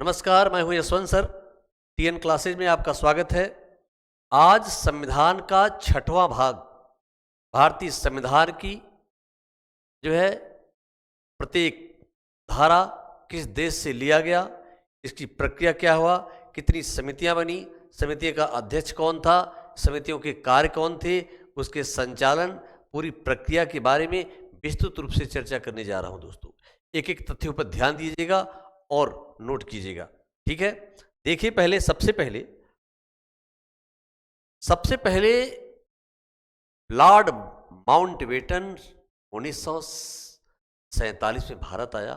नमस्कार, मैं हूं यशवंत सर। टीएन क्लासेज में आपका स्वागत है। आज संविधान का छठवां भाग, भारतीय संविधान की जो है प्रत्येक धारा किस देश से लिया गया, इसकी प्रक्रिया क्या हुआ, कितनी समितियां बनी, समितियों का अध्यक्ष कौन था, समितियों के कार्य कौन थे, उसके संचालन, पूरी प्रक्रिया के बारे में विस्तृत रूप से चर्चा करने जा रहा हूं। दोस्तों, एक एक तथ्यों पर ध्यान दीजिएगा और नोट कीजिएगा, ठीक है। देखिए, सबसे पहले लॉर्ड माउंटबेटन 1947 में भारत आया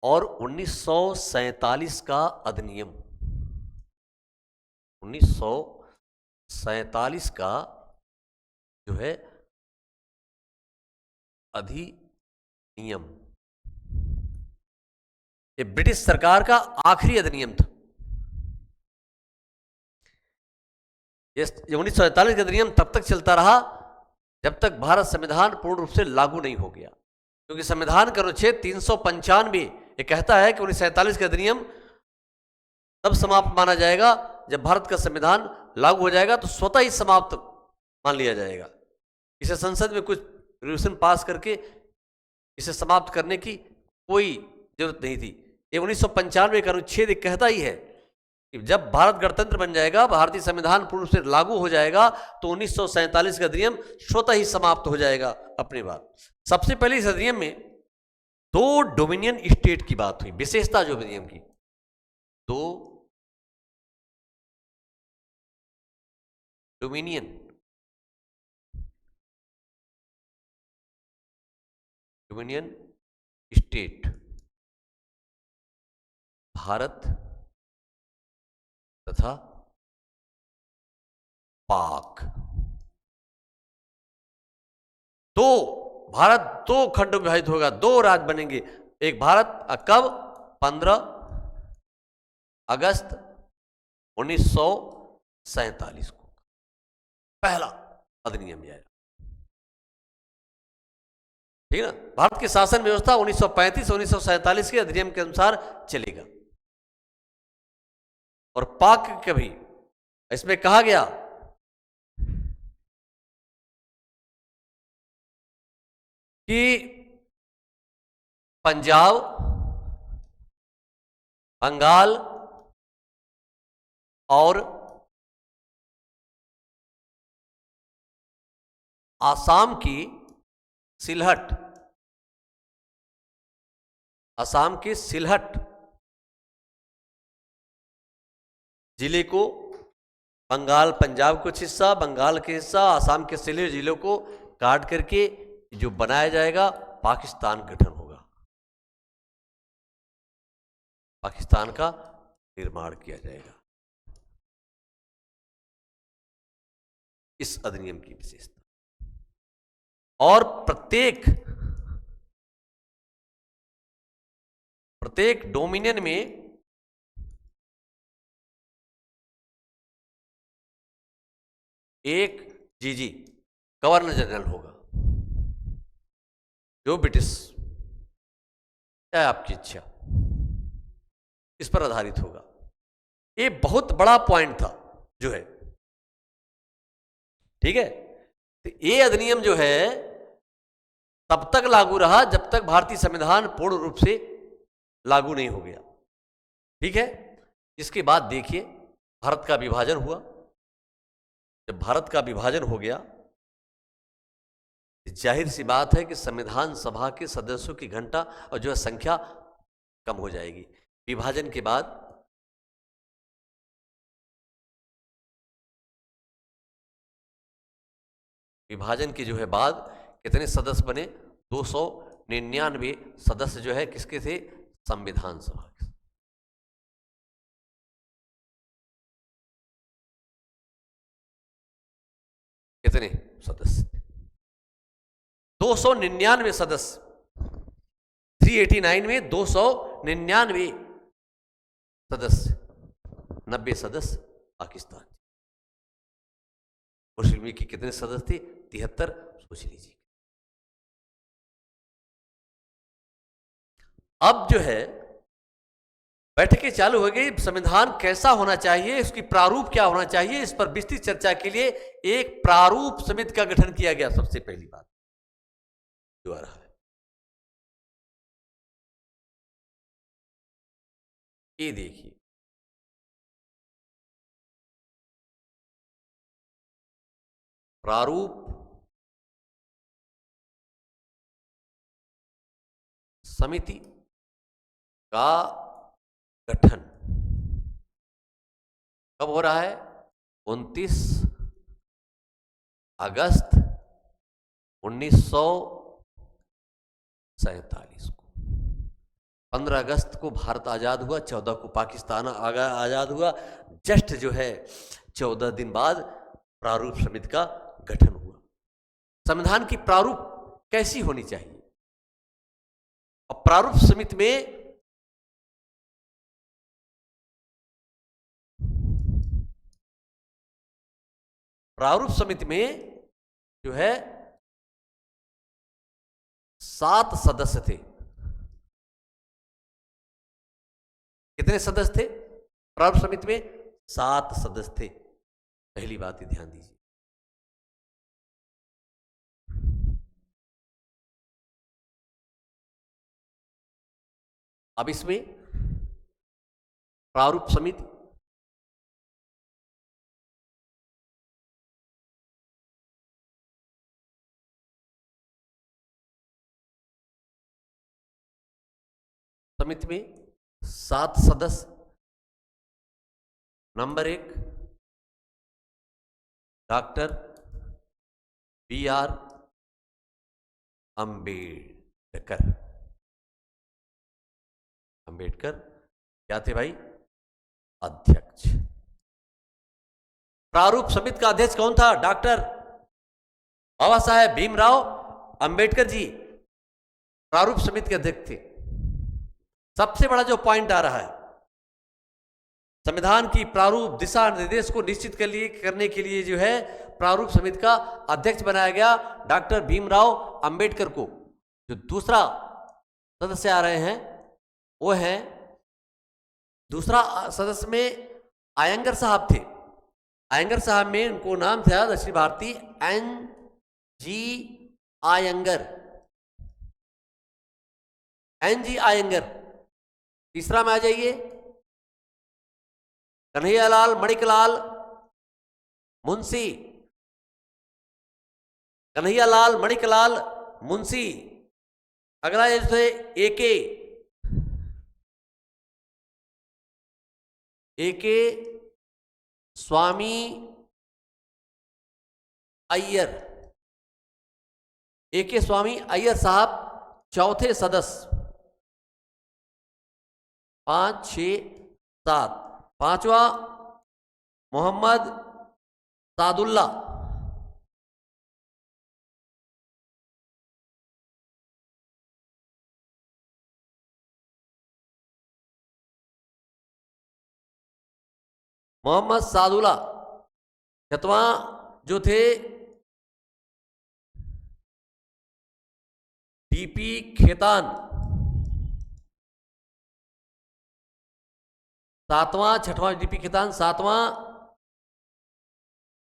और 1947 का अधिनियम, 1947 का जो है अधिनियम, ये ब्रिटिश सरकार का आखिरी अधिनियम था। ये 1947 का अधिनियम तब तक चलता रहा जब तक भारत संविधान पूर्ण रूप से लागू नहीं हो गया, क्योंकि संविधान का अनुच्छेद 395 ये कहता है कि 1947 का अधिनियम तब समाप्त माना जाएगा जब भारत का संविधान लागू हो जाएगा, तो स्वतः ही समाप्त मान लिया जाएगा। इसे संसद में कुछ रेजोल्यूशन पास करके इसे समाप्त करने की कोई जरूरत नहीं थी। ये 1995 का अनुच्छेद कहता ही है कि जब भारत गणतंत्र बन जाएगा, भारतीय संविधान पूर्ण रूप से लागू हो जाएगा, तो 1947 का अधिनियम स्वतः ही समाप्त हो जाएगा अपनी बात। सबसे पहले इस अधिनियम में दो डोमिनियन स्टेट की बात हुई, विशेषता जो अधिनियम की, दो डोमिनियन स्टेट, भारत तथा पाक। दो भारत, दो खंड विभाजित होगा, दो राज्य बनेंगे, एक भारत। कब? 15 अगस्त 1947 को पहला अधिनियम आया, ठीक है ना। भारत की शासन व्यवस्था 1935 1947 के अधिनियम के अनुसार चलेगा। और पाक के भी इसमें कहा गया कि पंजाब, बंगाल और आसाम की सिलहट, असम के सिलहट जिले को, बंगाल, पंजाब कुछ हिस्सा, बंगाल के हिस्सा, असम के सिलहट जिलों को काट करके जो बनाया जाएगा, पाकिस्तान गठन होगा, पाकिस्तान का निर्माण किया जाएगा। इस अधिनियम की विशेषता। और प्रत्येक डोमिनियन में एक जीजी, गवर्नर जनरल होगा, जो ब्रिटिश, चाहे आपकी इच्छा, इस पर आधारित होगा। ये बहुत बड़ा पॉइंट था जो है, ठीक है। तो ये अधिनियम जो है तब तक लागू रहा जब तक भारतीय संविधान पूर्ण रूप से लागू नहीं हो गया, ठीक है। इसके बाद देखिए, भारत का विभाजन हुआ। जब भारत का विभाजन हो गया, जाहिर सी बात है कि संविधान सभा के सदस्यों की घंटा और जो है संख्या कम हो जाएगी। विभाजन के बाद जो है बाद कितने सदस्य बने? 299 सदस्य जो है किसके थे? संविधान सभा के। कितने सदस्य? 299 सदस्य। 389 में 299 सदस्य, 90 सदस्य पाकिस्तान। मुस्लिम लीग के कितने सदस्य थे? 73। सोच लीजिए। अब जो है बैठकें चालू हो गई, संविधान कैसा होना चाहिए, उसकी प्रारूप क्या होना चाहिए, इस पर विस्तृत चर्चा के लिए एक प्रारूप समिति का गठन किया गया। सबसे पहली बात द्वारा ये देखिए, प्रारूप समिति का गठन कब हो रहा है? 29 अगस्त 1947 को। 15 अगस्त को भारत आजाद हुआ, 14 को पाकिस्तान आजाद हुआ। जस्ट जो है 14 दिन बाद प्रारूप समिति का गठन हुआ। संविधान की प्रारूप कैसी होनी चाहिए? और प्रारूप समिति में जो है 7 सदस्य थे। कितने सदस्य थे प्रारूप समिति में? 7 सदस्य थे। पहली बात ही ध्यान दीजिए। अब इसमें प्रारूप समिति में 7 सदस्य। Number 1 doctor B.R. अंबेडकर क्या थे भाई? अध्यक्ष। प्रारूप समिति का अध्यक्ष कौन था? डॉक्टर बाबा साहेब भीमराव अंबेडकर जी प्रारूप समिति के अध्यक्ष थे। सबसे बड़ा जो पॉइंट आ रहा है, संविधान की प्रारूप दिशा निर्देश को निश्चित करने के लिए जो है प्रारूप समिति का अध्यक्ष बनाया गया डॉक्टर भीमराव अंबेडकर को। जो दूसरा सदस्य आ रहे हैं वो है, दूसरा सदस्य में आयंगर साहब थे। आयंगर साहब में उनको नाम था दक्षिण भारतीय N.G. आयंगर। तीसरा में आ जाइए कन्हैयालाल मणिकलाल मुंशी। कन्हैयालाल मणिकलाल मुंशी। अगला जैसे एके स्वामी अय्यर। एके स्वामी अय्यर साहब चौथे सदस्य। 5, 6, 7। पांचवा मोहम्मद सादुल्ला। मोहम्मद सादुल्ला। छठवां जो थे टीपी खेतान। 6वां डीपी खेतान। 7वां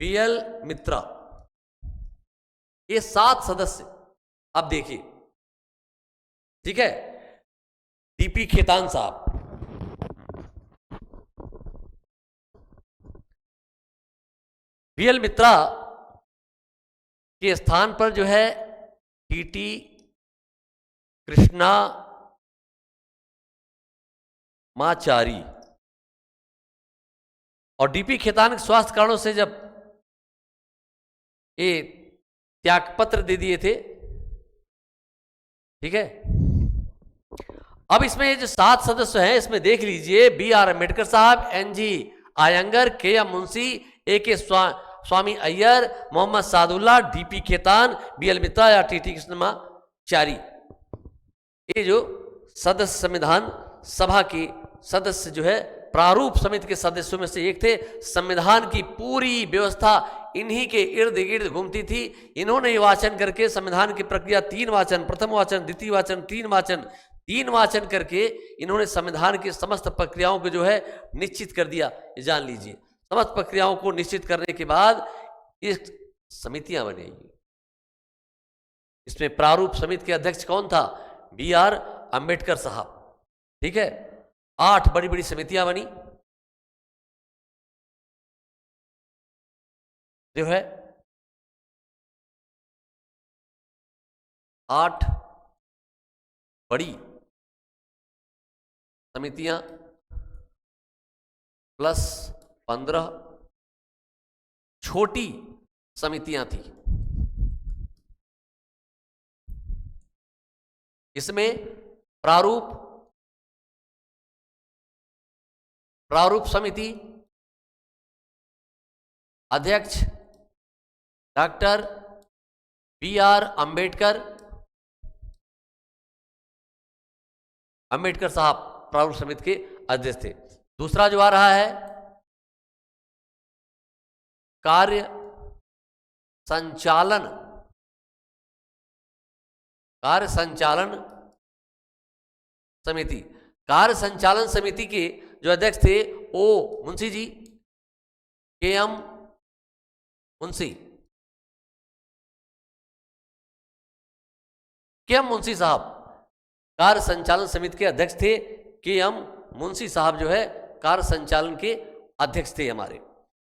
BL मित्रा। ये 7 सदस्य। अब देखिए, ठीक है, डीपी खेतान साहब, BL मित्रा के स्थान पर जो है TT कृष्णा माचारी। और डीपी खेतान स्वास्थ्य कारणों से जब ये त्यागपत्र दे दिए थे, ठीक है। अब इसमें ये जो 7 सदस्य हैं, इसमें देख लीजिए BR अम्बेडकर साहब, NG Iyengar, KM Munshi, AK स्वामी अय्यर, मोहम्मद सादुल्ला, DP खेतान, BL मित्रा या TT कृष्णमाचारी। ये जो सदस्य संविधान सभा के सदस्य जो है प्रारूप समिति के सदस्यों में से एक थे। संविधान की पूरी व्यवस्था इन्हीं के इर्द गिर्द घूमती थी। इन्होंने वाचन करके संविधान की प्रक्रिया 3 वाचन, प्रथम वाचन, द्वितीय वाचन, 3 वाचन, 3 वाचन करके इन्होंने संविधान की समस्त प्रक्रियाओं को जो है निश्चित कर दिया। ये जान लीजिए, समस्त प्रक्रियाओं को निश्चित करने के बाद ये समितियां बनेगी। इसमें प्रारूप समिति के अध्यक्ष कौन था? BR अंबेडकर साहब। ठीक है, 8 बड़ी बड़ी समितियां बनी जो है, 8 बड़ी समितियां प्लस 15 छोटी समितियां थी। इसमें प्रारूप समिति अध्यक्ष डॉक्टर BR अंबेडकर साहब प्रारूप समिति के अध्यक्ष थे। दूसरा जो आ रहा है कार्य संचालन समिति। कार्य संचालन समिति के जो अध्यक्ष थे O मुंशी जी, KM मुंशी साहब कार्य संचालन समिति के अध्यक्ष थे। KM मुंशी साहब जो है कार्य संचालन के अध्यक्ष थे हमारे।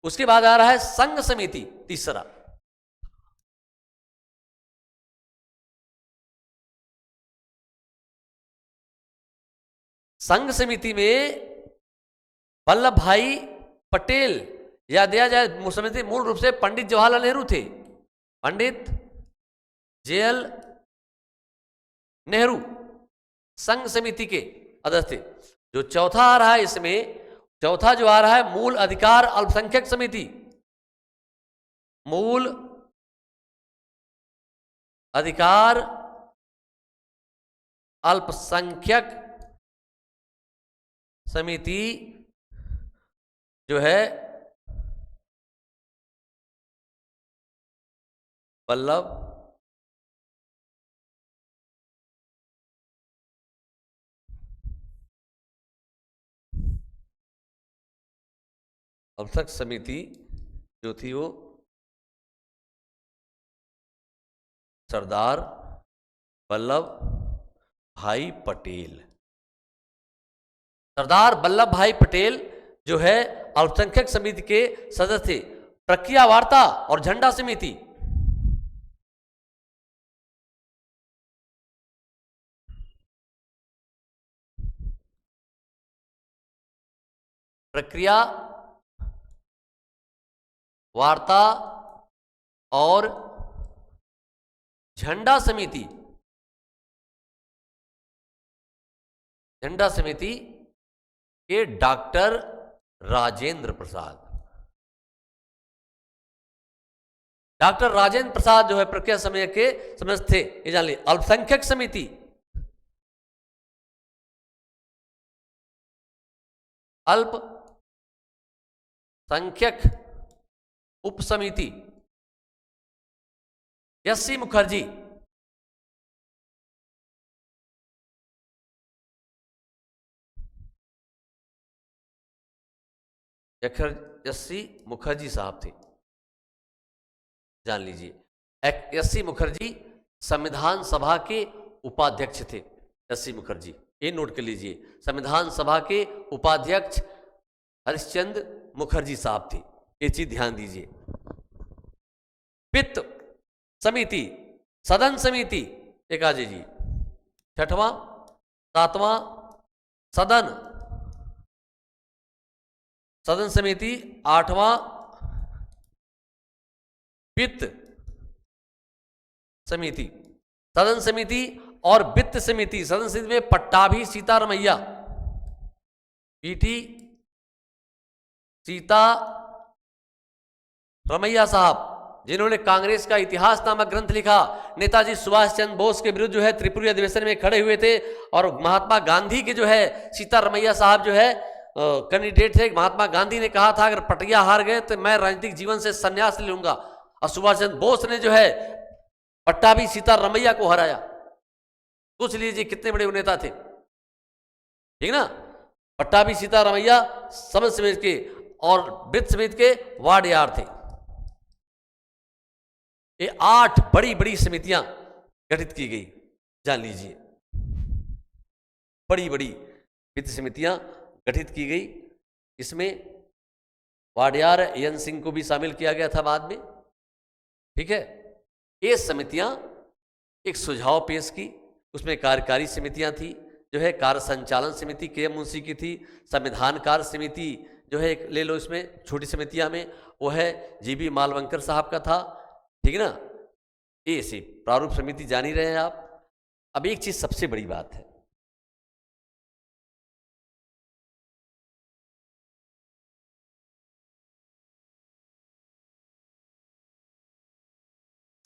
उसके बाद आ रहा है संघ समिति, तीसरा। संघ समिति में वल्लभ भाई पटेल या दिया जाए समिति मूल रूप से पंडित जवाहरलाल नेहरू थे। पंडित JL नेहरू संघ समिति के अध्यक्ष थे। जो चौथा आ रहा है, इसमें चौथा जो आ रहा है मूल अधिकार अल्पसंख्यक समिति। मूल अधिकार अल्पसंख्यक समिति जो है वल्लभ अल्पसंख्यक समिति जो थी वो सरदार वल्लभ भाई पटेल। सरदार वल्लभ भाई पटेल जो है अल्पसंख्यक समिति के सदस्य थे। प्रक्रिया वार्ता और झंडा समिति, प्रक्रिया वार्ता और झंडा समिति, झंडा समिति के डॉक्टर राजेंद्र प्रसाद। डॉक्टर राजेंद्र प्रसाद जो है प्रक्रिया समय के सदस्य थे, ये जान लीजिए। अल्पसंख्यक समिति, अल्पसंख्यक उप समिति SC मुखर्जी। SC मुखर्जी साहब थे, जान लीजिए। SC मुखर्जी संविधान सभा के उपाध्यक्ष थे। SC मुखर्जी, ये नोट कर लीजिए, संविधान सभा के उपाध्यक्ष हरिश्चंद्र मुखर्जी साहब थे, ये चीज ध्यान दीजिए। वित्त समिति, सदन समिति, एक आजी जी, 6वां 7वां सदन समिति, 8वां वित्त समिति। सदन समिति और वित्त समिति, सदन समिति में पट्टाभी सीतारमैया, PT सीतारमैया साहब, जिन्होंने कांग्रेस का इतिहास नामक ग्रंथ लिखा। नेताजी सुभाष चंद्र बोस के विरुद्ध जो है त्रिपुरी अधिवेशन में खड़े हुए थे, और महात्मा गांधी के जो है सीतारमैया साहब जो है कैंडिडेट थे। महात्मा गांधी ने कहा था अगर पटिया हार गए तो मैं राजनीतिक जीवन से संन्यास ले लूंगा, और सुभाष चंद्र बोस ने जो है पट्टाभी सीतारमैया को हराया। सोच लीजिए कितने बड़े नेता थे, ठीक ना। पट्टाभी सीतारामैया समझ समेत के और वृत्त समेत के वार्ड यार थे। ये 8 बड़ी बड़ी समितियां गठित की गई, जान लीजिए, बड़ी बड़ी वित्त समितियां गठित की गई। इसमें वाडियार एन सिंह को भी शामिल किया गया था बाद में, ठीक है। ये समितियां एक सुझाव पेश की, उसमें कार्यकारी समितियां थी, जो है कार्य संचालन समिति के एम मुंशी की थी, संविधान कार्य समिति जो है एक ले लो इसमें छोटी समितियां में, वो है जीबी मालवंकर साहब का था, ठीक है ना। ये सी प्रारूप समिति जान ही रहे हैं आप। अब एक चीज सबसे बड़ी बात है,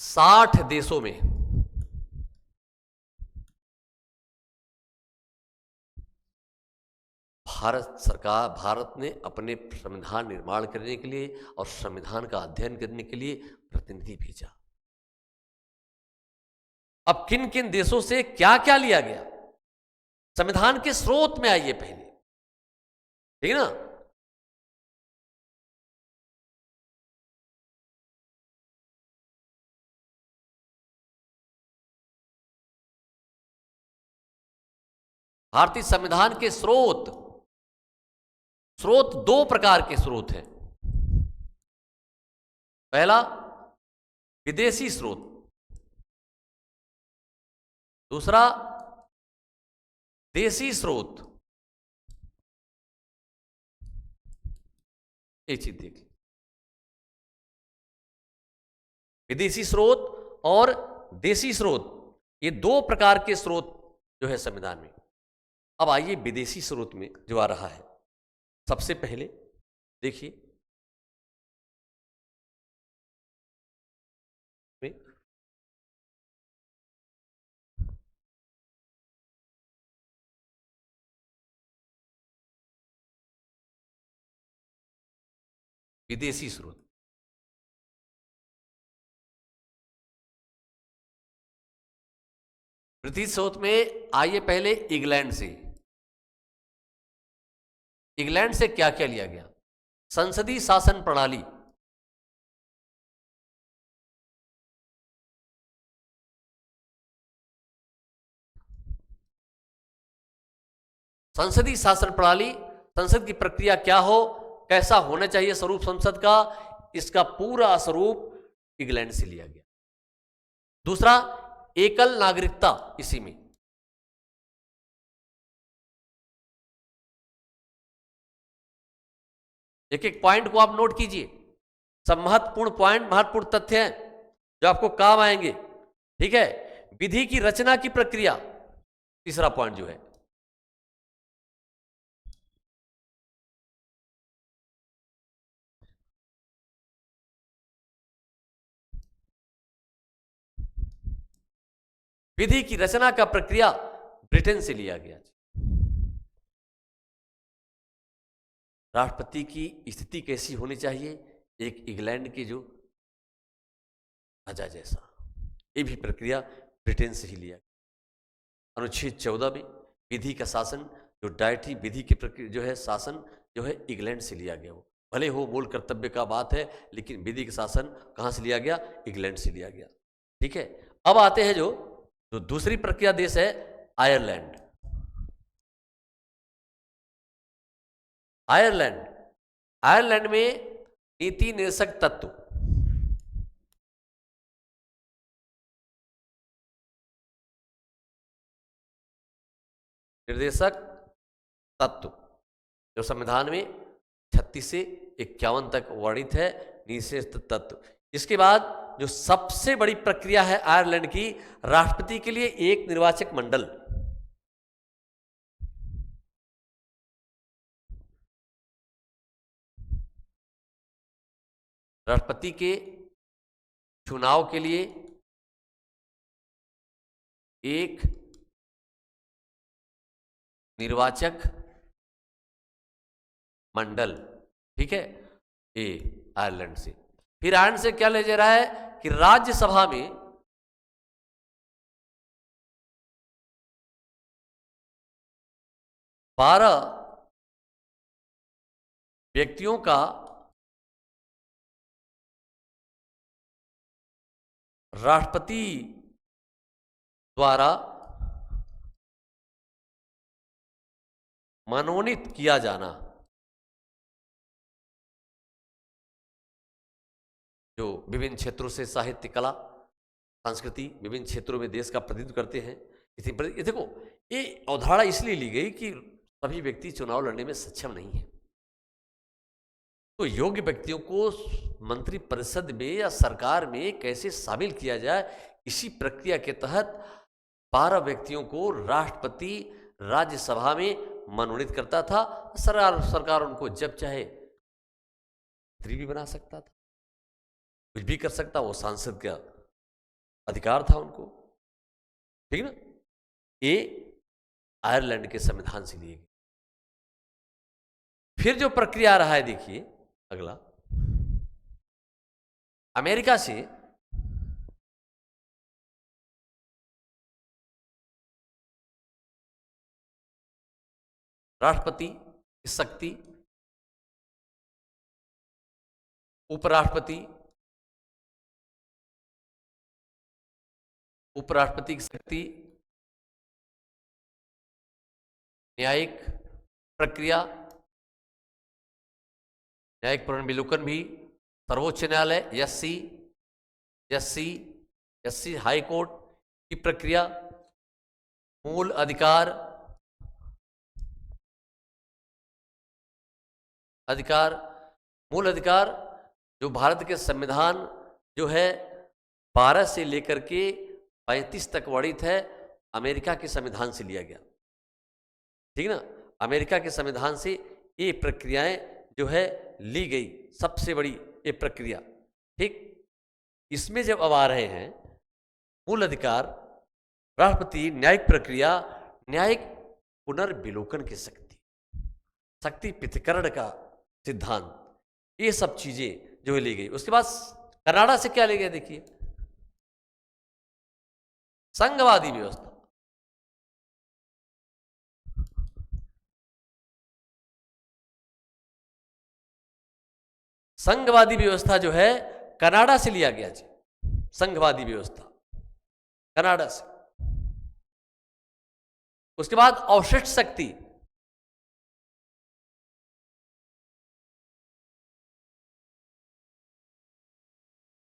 साठ देशों में भारत ने अपने संविधान निर्माण करने के लिए और संविधान का अध्ययन करने के लिए प्रतिनिधि भेजा। अब किन किन देशों से क्या क्या लिया गया, संविधान के स्रोत में आइए पहले, ठीक है ना। भारतीय संविधान के स्रोत 2 प्रकार के स्रोत हैं। पहला विदेशी स्रोत, दूसरा देशी स्रोत। एक चीज देखिए, विदेशी स्रोत और देशी स्रोत, ये 2 प्रकार के स्रोत जो है संविधान में। अब आइए विदेशी स्रोत में जो आ रहा है, सबसे पहले देखिए, विदेशी स्रोत। ब्रिटिश स्रोत में आइए पहले इंग्लैंड से। इंग्लैंड से क्या क्या लिया गया, संसदीय शासन प्रणाली, संसदीय शासन प्रणाली, संसद की प्रक्रिया क्या हो, कैसा होना चाहिए स्वरूप संसद का, इसका पूरा स्वरूप इंग्लैंड से लिया गया। दूसरा एकल नागरिकता, इसी में एक एक पॉइंट को आप नोट कीजिए, सब महत्वपूर्ण पॉइंट, महत्वपूर्ण तथ्य हैं जो आपको काम आएंगे, ठीक है। विधि की रचना की प्रक्रिया, तीसरा पॉइंट जो है, विधि की रचना का प्रक्रिया ब्रिटेन से लिया गया। राष्ट्रपति की स्थिति कैसी होनी चाहिए, एक इंग्लैंड के जो राजा जैसा, ये भी प्रक्रिया ब्रिटेन से ही लिया गया। अनुच्छेद 14 में विधि का शासन, जो डायटी विधि की प्रक्रिया जो है शासन जो है इंग्लैंड से लिया गया। वो भले हो मूल कर्तव्य का बात है, लेकिन विधि का शासन कहाँ से लिया गया, इंग्लैंड से लिया गया, ठीक है। अब आते हैं जो दूसरी प्रक्रिया देश है आयरलैंड। आयरलैंड में नीति निर्देशक तत्व, जो संविधान में 36 से 51 तक वर्णित है, निषेध तत्व। इसके बाद जो सबसे बड़ी प्रक्रिया है आयरलैंड की, राष्ट्रपति के लिए एक निर्वाचक मंडल, राष्ट्रपति के चुनाव के लिए एक निर्वाचक मंडल, ठीक है, ये आयरलैंड से। फिर आयरलैंड से क्या ले जा रहा है कि राज्यसभा में 12 व्यक्तियों का राष्ट्रपति द्वारा मनोनीत किया जाना, जो विभिन्न क्षेत्रों से साहित्य, कला, संस्कृति, विभिन्न क्षेत्रों में देश का प्रतिनिधित्व करते हैं। ये देखो, ये अवधारणा इसलिए ली गई कि सभी व्यक्ति चुनाव लड़ने में सक्षम नहीं है, तो योग्य व्यक्तियों को मंत्री परिषद में या सरकार में कैसे शामिल किया जाए, इसी प्रक्रिया के तहत 12 व्यक्तियों को राष्ट्रपति राज्यसभा में मनोनीत करता था। सरकार उनको जब चाहे मंत्री भी बना सकता था, कुछ भी कर सकता, वो सांसद का अधिकार था उनको, ठीक ना। ये आयरलैंड के संविधान से लिए गए। फिर जो प्रक्रिया आ रहा है, देखिए अगला, अमेरिका से राष्ट्रपति की शक्ति, उपराष्ट्रपति की शक्ति, न्यायिक प्रक्रिया, न्यायिक पुनर्विलोकन भी, सर्वोच्च न्यायालय, एससी हाई कोर्ट की प्रक्रिया, मूल अधिकार, मूल अधिकार जो भारत के संविधान जो है 12 से लेकर के 35 तक वर्णित है, अमेरिका के संविधान से लिया गया, ठीक ना। अमेरिका के संविधान से ये प्रक्रियाएं जो है ली गई, सबसे बड़ी ये प्रक्रिया, ठीक। इसमें जब अब आ रहे हैं मूल अधिकार, राष्ट्रपति, न्यायिक प्रक्रिया, न्यायिक पुनर्विलोकन की शक्ति पृथक्करण का सिद्धांत, ये सब चीजें जो ली गई। उसके बाद कनाडा से क्या ले गया, देखिए संघवादी व्यवस्था। संघवादी व्यवस्था जो है कनाडा से लिया गया जी, संघवादी व्यवस्था कनाडा से। उसके बाद अवशिष्ट शक्ति,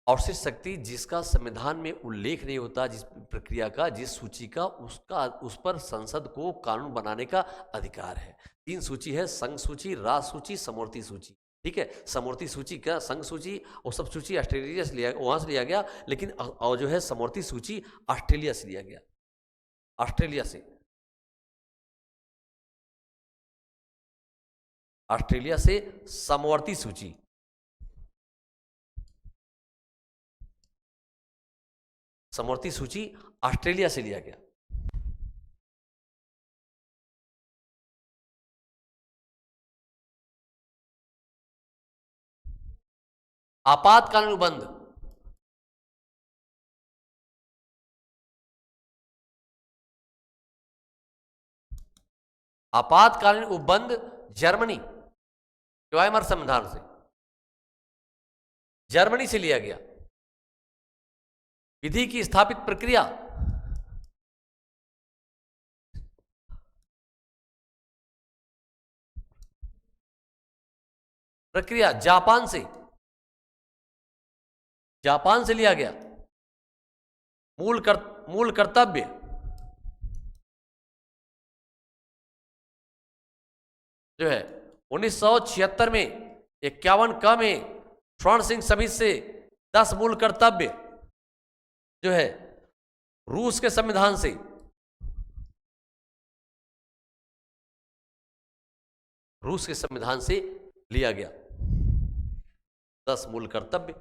अवशिष्ट शक्ति जिसका संविधान में उल्लेख नहीं होता, जिस प्रक्रिया का, जिस सूची का, उसका उस पर संसद को कानून बनाने का अधिकार है। 3 सूची है, संघ सूची, राज सूची, समवर्ती सूची, ठीक है। समवर्ती सूची का, संघ सूची और सब सूची ऑस्ट्रेलिया से लिया, वहां से लिया गया, लेकिन और जो है समवर्ती सूची ऑस्ट्रेलिया से लिया गया, ऑस्ट्रेलिया से समवर्ती सूची, समवर्ती सूची ऑस्ट्रेलिया से लिया गया। आपातकालीन उपबंध, आपातकालीन उपबंध जर्मनी, वाइमर संविधान से, जर्मनी से लिया गया। विधि की स्थापित प्रक्रिया, जापान से लिया गया। मूल कर्तव्य, जो है 1976 में 51 क में स्वर्ण सिंह समिति से 10 मूल कर्तव्य जो है रूस के संविधान से, लिया गया। 10 मूल कर्तव्य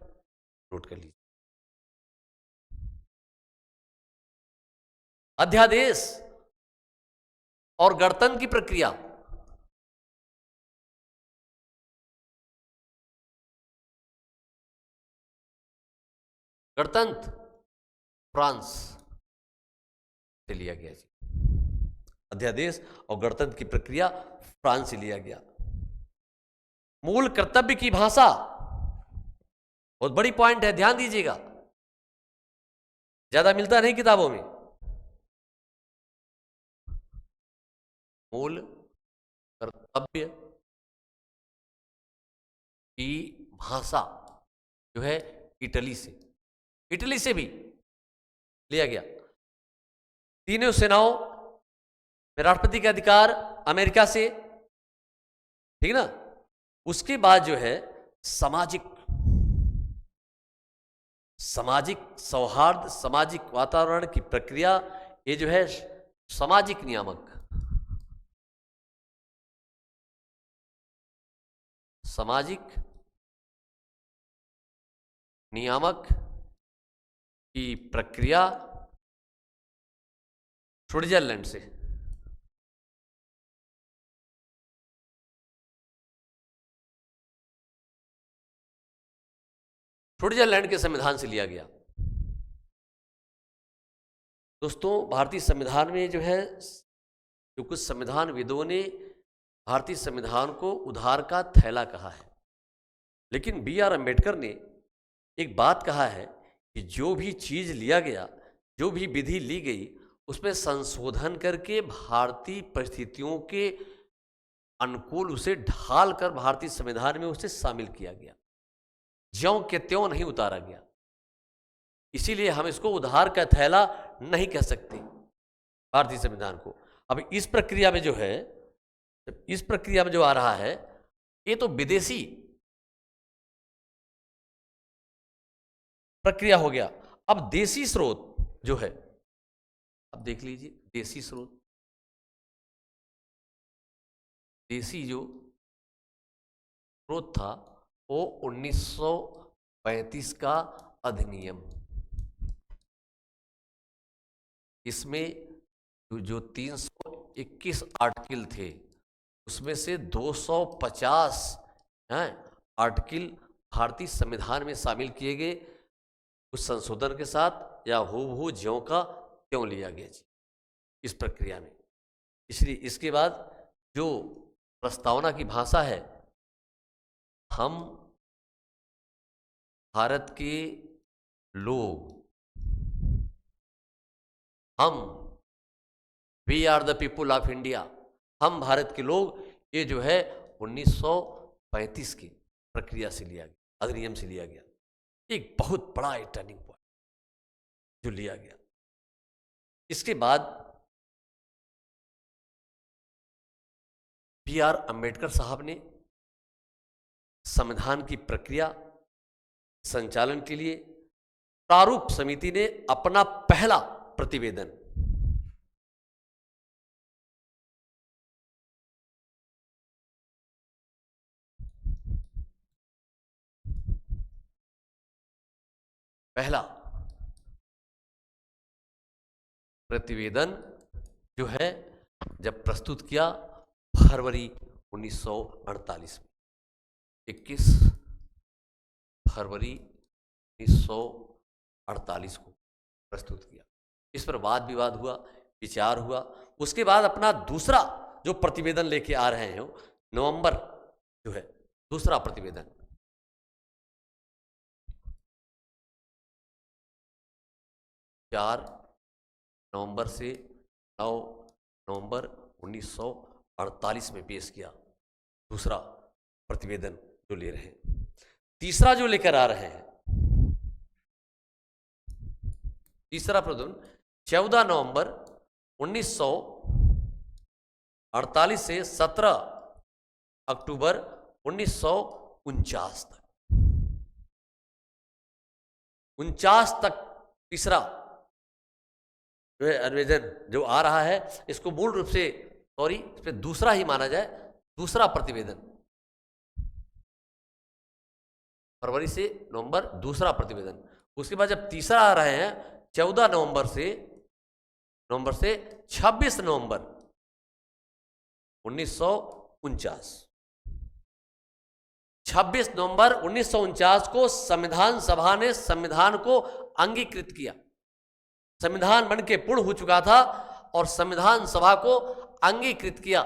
नोट कर लीजिए। अध्यादेश और गणतंत्र की प्रक्रिया, गणतंत्र फ्रांस से लिया गया जी। अध्यादेश और गणतंत्र की प्रक्रिया फ्रांस से लिया गया। मूल कर्तव्य की भाषा बहुत बड़ी पॉइंट है, ध्यान दीजिएगा, ज्यादा मिलता नहीं किताबों में। मूल कर्तव्य की भाषा जो है इटली से भी लिया गया। तीनों सेनाओं में राष्ट्रपति का अधिकार अमेरिका से, ठीक ना। उसके बाद जो है सामाजिक सौहार्द, सामाजिक वातावरण की प्रक्रिया, ये जो है सामाजिक नियामक, की प्रक्रिया स्विट्जरलैंड से। स्विट्जरलैंड के संविधान से लिया गया। दोस्तों, भारतीय संविधान में जो है, जो कुछ संविधानविदों ने भारतीय संविधान को उधार का थैला कहा है, लेकिन B.R. अम्बेडकर ने एक बात कहा है कि जो भी चीज लिया गया, जो भी विधि ली गई, उसमें संशोधन करके भारतीय परिस्थितियों के अनुकूल उसे ढाल कर भारतीय संविधान में उसे शामिल किया गया, ज्यों के त्यों नहीं उतारा गया। इसीलिए हम इसको उधार का थैला नहीं कह सकते भारतीय संविधान को। अब इस प्रक्रिया में जो है, इस प्रक्रिया में जो आ रहा है, ये तो विदेशी प्रक्रिया हो गया। अब देसी स्रोत जो है, अब देख लीजिए, देसी स्रोत, देसी जो स्रोत था वो 1935 का अधिनियम। इसमें जो 321 आर्टिकल थे, उसमें से 250 आर्टिकल भारतीय संविधान में शामिल किए गए, उस संशोधन के साथ, या हूबहू ज्यों का त्यों लिया गया जी इस प्रक्रिया में। इसलिए इसके बाद जो प्रस्तावना की भाषा है, हम भारत के लोग, we are the people of India, हम भारत के लोग, ये जो है 1935 की प्रक्रिया से लिया गया, अधिनियम से लिया गया। एक बहुत बड़ा टर्निंग पॉइंट जो लिया गया। इसके बाद B.R. अम्बेडकर साहब ने संविधान की प्रक्रिया संचालन के लिए प्रारूप समिति ने अपना पहला प्रतिवेदन जो है जब प्रस्तुत किया फरवरी 1948 में, 21 फरवरी 1948 को प्रस्तुत किया। इस पर वाद विवाद हुआ, विचार हुआ। उसके बाद अपना दूसरा जो प्रतिवेदन लेके आ रहे हैं, नवंबर जो है दूसरा प्रतिवेदन, नवंबर से 9 नवंबर 1948 में पेश किया दूसरा प्रतिवेदन जो ले रहे हैं। तीसरा जो लेकर आ रहे हैं, तीसरा प्रतिवेदन 14 नवंबर 1948 से 17 अक्टूबर 1949 तक, 49 तक तीसरा जो है अधिवेशन जो आ रहा है, इसको मूल रूप से इस पे दूसरा ही माना जाए, दूसरा प्रतिवेदन, फरवरी से नवंबर दूसरा प्रतिवेदन। उसके बाद जब तीसरा आ रहे हैं 14 नवंबर से 26 नवंबर 1949, 26 नवंबर 1949 को संविधान सभा ने संविधान को अंगीकृत किया। संविधान बन के पूर्ण हो चुका था और संविधान सभा को अंगीकृत किया।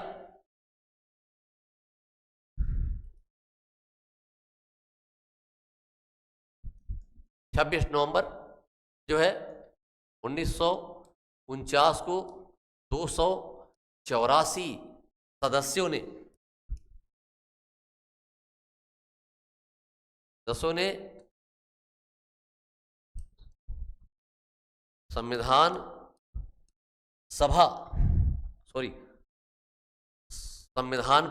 26 नवंबर जो है 1949 को 284 सदस्यों ने संविधान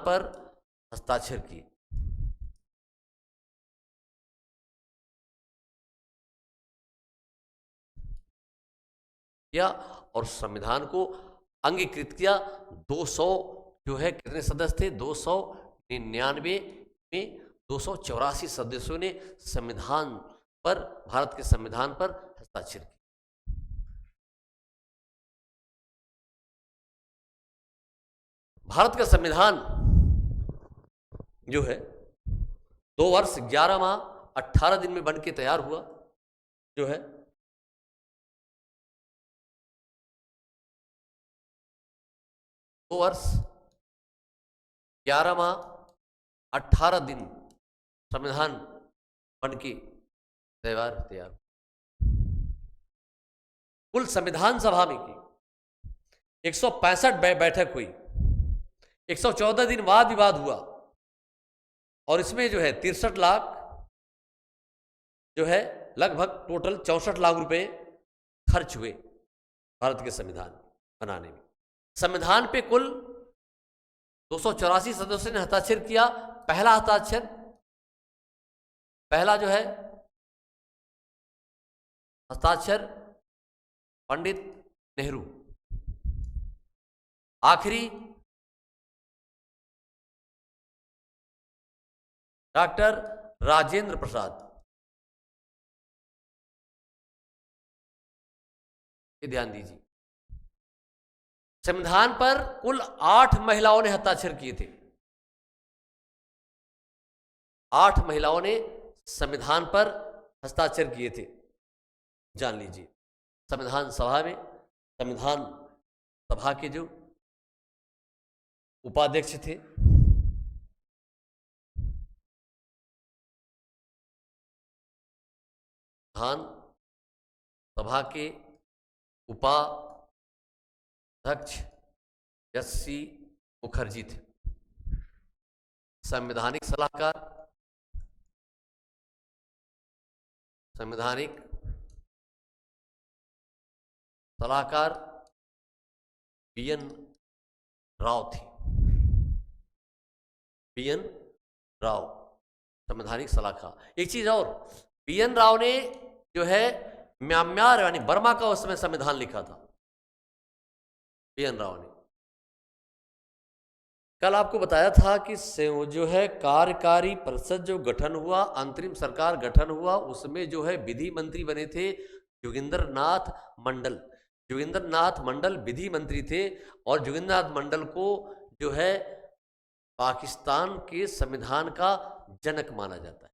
पर हस्ताक्षर किए। किया और संविधान को अंगीकृत किया। 200 जो है कितने सदस्य थे? 299 में 284 सदस्यों ने संविधान पर, भारत के संविधान पर हस्ताक्षर किया। भारत का संविधान जो है 2 वर्ष 11 माह 18 दिन में बन के तैयार हुआ। जो है 2 वर्ष 11 माह 18 दिन संविधान बन के तैयार। कुल संविधान सभा में की 165 बैठक हुई। 114 दिन वाद विवाद हुआ और इसमें जो है 63 लाख जो है लगभग टोटल 64 लाख रुपए खर्च हुए भारत के संविधान बनाने में। संविधान पे कुल 284 सदस्यों ने हस्ताक्षर किया। पहला जो है हस्ताक्षर पंडित नेहरू, आखिरी डॉक्टर राजेंद्र प्रसाद। ये ध्यान दीजिए, संविधान पर कुल 8 महिलाओं ने हस्ताक्षर किए थे। 8 महिलाओं ने संविधान पर हस्ताक्षर किए थे। जान लीजिए, संविधान सभा में, संविधान सभा के जो उपाध्यक्ष थे संविधान सभा के उपाध्यक्ष एस.सी. मुखर्जी थे। संवैधानिक सलाहकार बी.एन. राव थे। बी.एन. राव संवैधानिक सलाहकार। एक चीज और, बी.एन. राव ने जो है म्यांमार यानी बर्मा का उस समय संविधान लिखा था। बी.एन. राव ने, कल आपको बताया था कि जो है कार्यकारी परिषद जो गठन हुआ, अंतरिम सरकार गठन हुआ, उसमें जो है विधि मंत्री बने थे जोगिंदर नाथ मंडल। जोगिंदर नाथ मंडल विधि मंत्री थे और जोगिंदर नाथ मंडल को जो है पाकिस्तान के संविधान का जनक माना जाता है।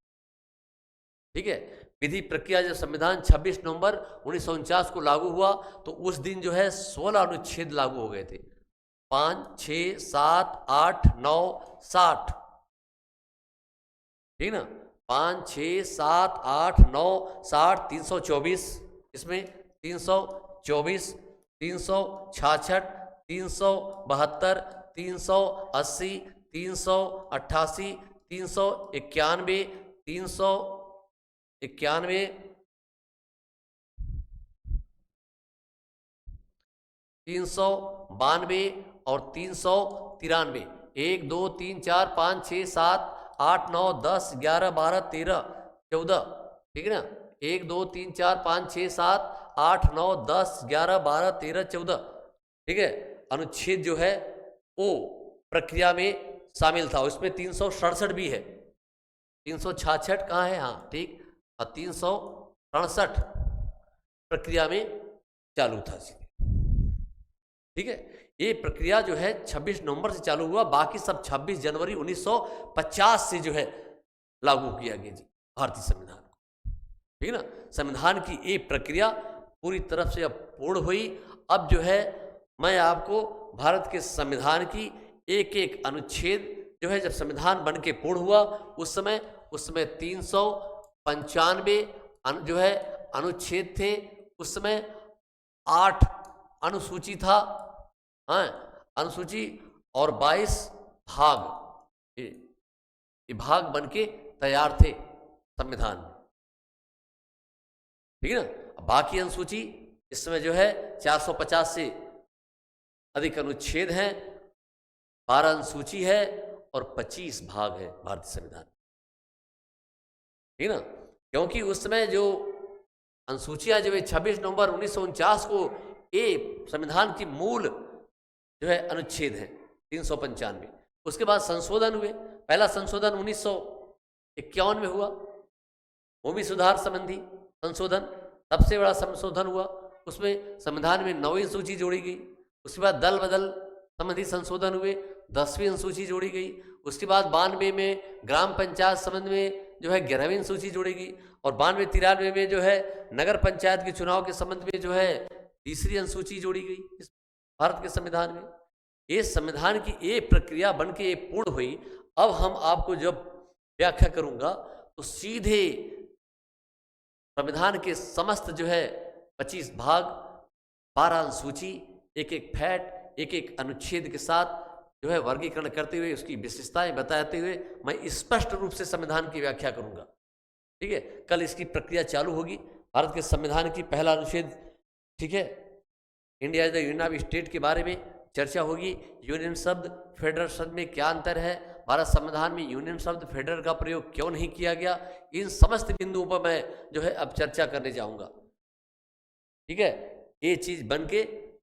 ठीक है, विधि प्रक्रिया जब संविधान 26 नवंबर 1949 को लागू हुआ तो उस दिन जो है 16 अनुच्छेद लागू हो गए थे। 5, 6, 7, 8, 9, 60, ठीक ना? 5, 6, 7, 8, 9, 60, 324, इसमें 324, 366, 372, 380, 388, 391, 391, 392 और 393। 1, 2, 3, 4, 5, 6, 7, 8, 9, 10, 11, 12, 13, 14, ठीक है ना? 1, 2, 3, 4, 5, 6, 7, 8, 9, 10, 11, 12, 13, 14, ठीक है। अनुच्छेद जो है वो प्रक्रिया में शामिल था। उसमें 367 भी है। 366 कहाँ है? हाँ ठीक, और 367 प्रक्रिया में चालू था। ठीक है, ये प्रक्रिया जो है 26 नवंबर से चालू हुआ, बाकी सब 26 जनवरी 1950 से जो है लागू किया गया जी भारतीय संविधान को। ठीक है ना? संविधान की ये प्रक्रिया पूरी तरफ से अब पूर्ण हुई। अब जो है मैं आपको भारत के संविधान की एक एक अनुच्छेद जो है, जब संविधान बन के पूर्ण हुआ उस समय उसमें 395 जो है अनुच्छेद थे। उस समय 8 अनुसूची था, हाँ अनुसूची, और 22 भाग, ये भाग बन के तैयार थे संविधान में, ठीक है ना। बाकी अनुसूची इस समय जो है 450 से अधिक अनुच्छेद हैं, 12 अनुसूची है और 25 भाग है भारतीय संविधान, ठीक है ना। क्योंकि उस समय जो अनुसूचियां जो है 26 नवंबर 1949 को ये संविधान की मूल जो है अनुच्छेद है 395। उसके बाद संशोधन हुए। पहला संशोधन 1951 में हुआ, भूमि सुधार संबंधी संशोधन, सबसे बड़ा संशोधन हुआ। उसमें संविधान में 9वीं अनुसूची जोड़ी गई। उसके बाद दल बदल संबंधी संशोधन हुए, 10वीं अनुसूची जोड़ी गई। उसके बाद 92 में ग्राम पंचायत संबंध में जो है 11वीं अनुसूची जोड़ी गई, और 92-93 में जो है नगर पंचायत के चुनाव के संबंध में जो है 3री अनुसूची जोड़ी गई इस भारत के संविधान में। ये संविधान की ये प्रक्रिया बन के पूर्ण हुई। अब हम आपको जब व्याख्या करूंगा तो सीधे संविधान के समस्त जो है 25 भाग, 12 अनुसूची, एक एक फैट, एक एक अनुच्छेद के साथ जो है वर्गीकरण करते हुए उसकी विशेषताएं बताते हुए मैं स्पष्ट रूप से संविधान की व्याख्या करूंगा, ठीक है। कल इसकी प्रक्रिया चालू होगी। भारत के संविधान की पहला अनुच्छेद, ठीक है, India is the union of state के बारे में चर्चा होगी। यूनियन शब्द फेडरल शब्द में क्या अंतर है, भारत संविधान में यूनियन शब्द फेडरल का प्रयोग क्यों नहीं किया गया, इन समस्त बिंदुओं पर मैं जो है अब चर्चा करने जाऊंगा, ठीक है। ये चीज बन के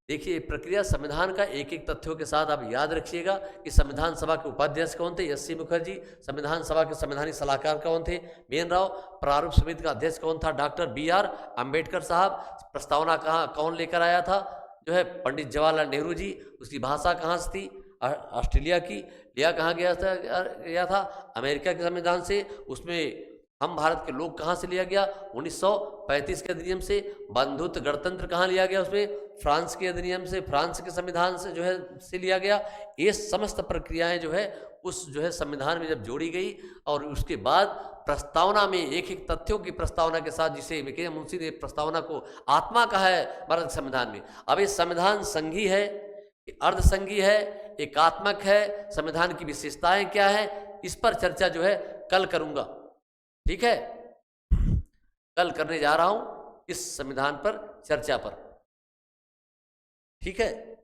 देखिए प्रक्रिया संविधान का एक एक तथ्यों के साथ आप याद रखिएगा कि संविधान सभा के उपाध्यक्ष कौन थे, एस सी मुखर्जी। संविधान सभा के संवैधानिक सलाहकार कौन थे, बीएन राव। प्रारूप समिति का अध्यक्ष कौन था, डॉक्टर बी.आर. अम्बेडकर साहब। प्रस्तावना कौन लेकर आया था, जो है पंडित जवाहरलाल नेहरू जी। उसकी भाषा कहाँ से थी, ऑस्ट्रेलिया की। लिया कहाँ गया था अमेरिका के संविधान से। उसमें हम भारत के लोग कहाँ से लिया गया, 1935 के अधिनियम से। बंधुत्व गणतंत्र कहाँ लिया गया, उसमें फ्रांस के अधिनियम से, फ्रांस के संविधान से जो है से लिया गया। ये समस्त प्रक्रियाएं जो है उस जो है संविधान में जब जोड़ी गई, और उसके बाद प्रस्तावना में एक एक तथ्यों की प्रस्तावना के साथ, जिसे विके मुंशी ने प्रस्तावना को आत्मा कहा है भारत संविधान में। अब ये संविधान संघीय है, अर्ध संघीय है, एकात्मक है, संविधान की विशेषताएं क्या है, इस पर चर्चा जो है कल करूंगा, ठीक है। कल करने जा रहा हूं इस संविधान पर चर्चा पर, ठीक है।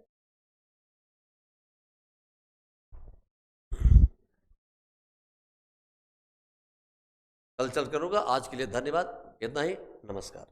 कल चल करूंगा। आज के लिए धन्यवाद, इतना ही, नमस्कार।